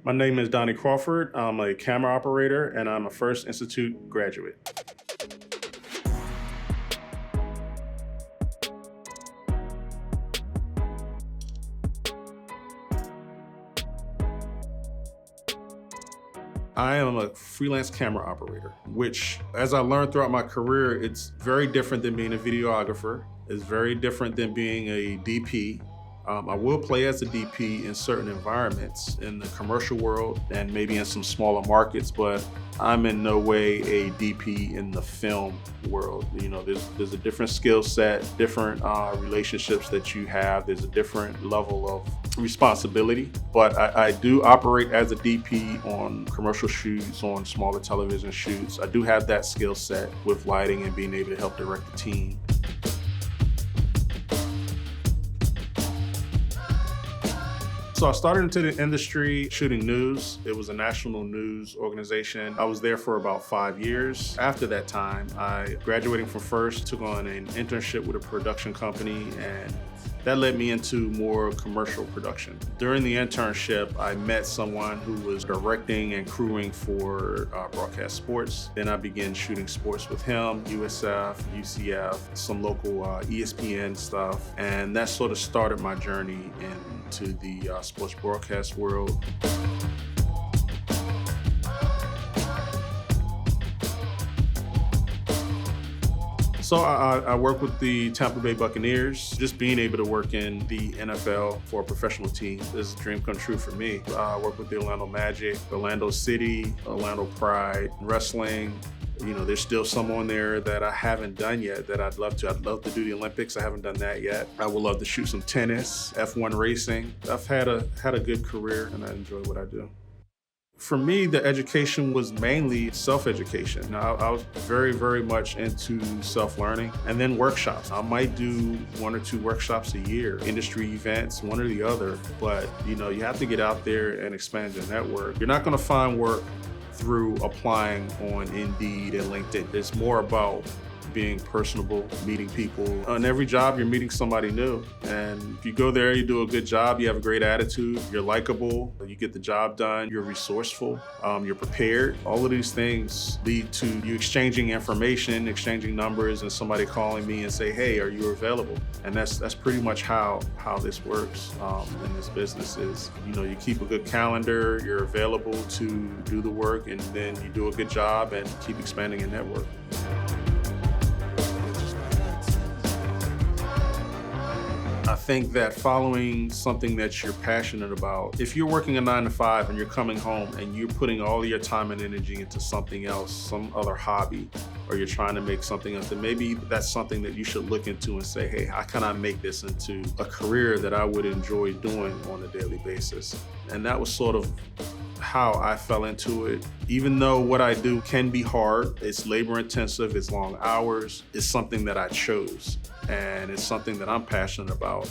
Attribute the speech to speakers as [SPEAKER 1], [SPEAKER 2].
[SPEAKER 1] My name is Donnie Crawford. I'm a camera operator and I'm a F.I.R.S.T Institute graduate. I am a freelance camera operator, which, as I learned throughout my career, it's very different than being a videographer. It's very different than being a DP. I will play as a DP in certain environments in the commercial world and maybe in some smaller markets, but I'm in no way a DP in the film world. You know, there's a different skill set, different relationships that you have. There's a different level of responsibility, but I do operate as a DP on commercial shoots, on smaller television shoots. I do have that skill set with lighting and being able to help direct the team. So I started into the industry shooting news. It was a national news organization. I was there for about 5 years. After that time, I graduated from F.I.R.S.T, took on an internship with a production company, and that led me into more commercial production. During the internship, I met someone who was directing and crewing for broadcast sports. Then I began shooting sports with him, USF, UCF, some local ESPN stuff, and that sort of started my journey into the sports broadcast world. So I work with the Tampa Bay Buccaneers. Just being able to work in the NFL for a professional team is a dream come true for me. I work with the Orlando Magic, Orlando City, Orlando Pride, wrestling. You know, there's still some on there that I haven't done yet that I'd love to. I'd love to do the Olympics. I haven't done that yet. I would love to shoot some tennis, F1 racing. I've had a good career and I enjoy what I do. For me, the education was mainly self-education. I was very, very much into self-learning and then workshops. I might do 1 or 2 workshops a year, industry events, one or the other, but you know, you have to get out there and expand your network. You're not gonna find work through applying on Indeed and LinkedIn. It's more about being personable, meeting people. On every job, you're meeting somebody new. And if you go there, you do a good job, you have a great attitude, you're likable, you get the job done, you're resourceful, you're prepared. All of these things lead to you exchanging information, exchanging numbers, and somebody calling me and say, hey, are you available? And that's pretty much how this works in this business is, you know, you keep a good calendar, you're available to do the work, and then you do a good job and keep expanding your network. I think that following something that you're passionate about, if you're working a 9 to 5 and you're coming home and you're putting all your time and energy into something else, some other hobby, or you're trying to make something else, then maybe that's something that you should look into and say, hey, how can I make this into a career that I would enjoy doing on a daily basis? And that was sort of how I fell into it. Even though what I do can be hard, it's labor intensive, it's long hours, it's something that I chose, and it's something that I'm passionate about.